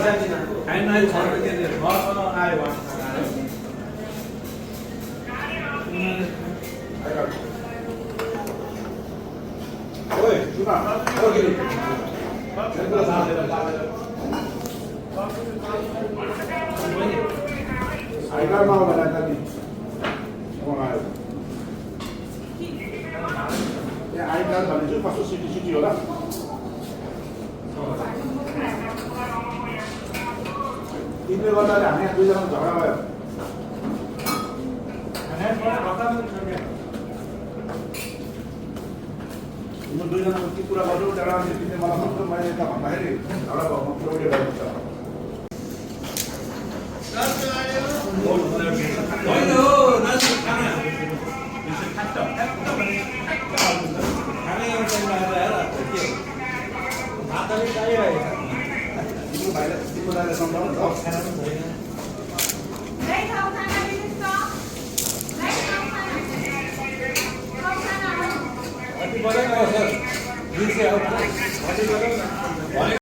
खाइन आयो छ के आयो ओए सुना ओके आइगा मा होला कति कोन आयो यहाँ आइगा भनेछु कस्तो सिटी सिटी होला तिमीले गर्दा हामी यहाँ दुईजना झगडा भयो म दुईजनाको के कुरा गर्छु त्यहाँ तिमीले मलाई भन्छ मैले यता भन्दाखेरि झगडा भयो म पुरा उयो गर्छु होइन हो नाच्नु खाना खाना एउटा आएर के भात पनि चाहिरहेको छ तिम्रो भाइलाई तिम्रो दाइलाई सम्झाउनु त खाना पनि छैन कति बजेको हो सर 200 हो कति बजेको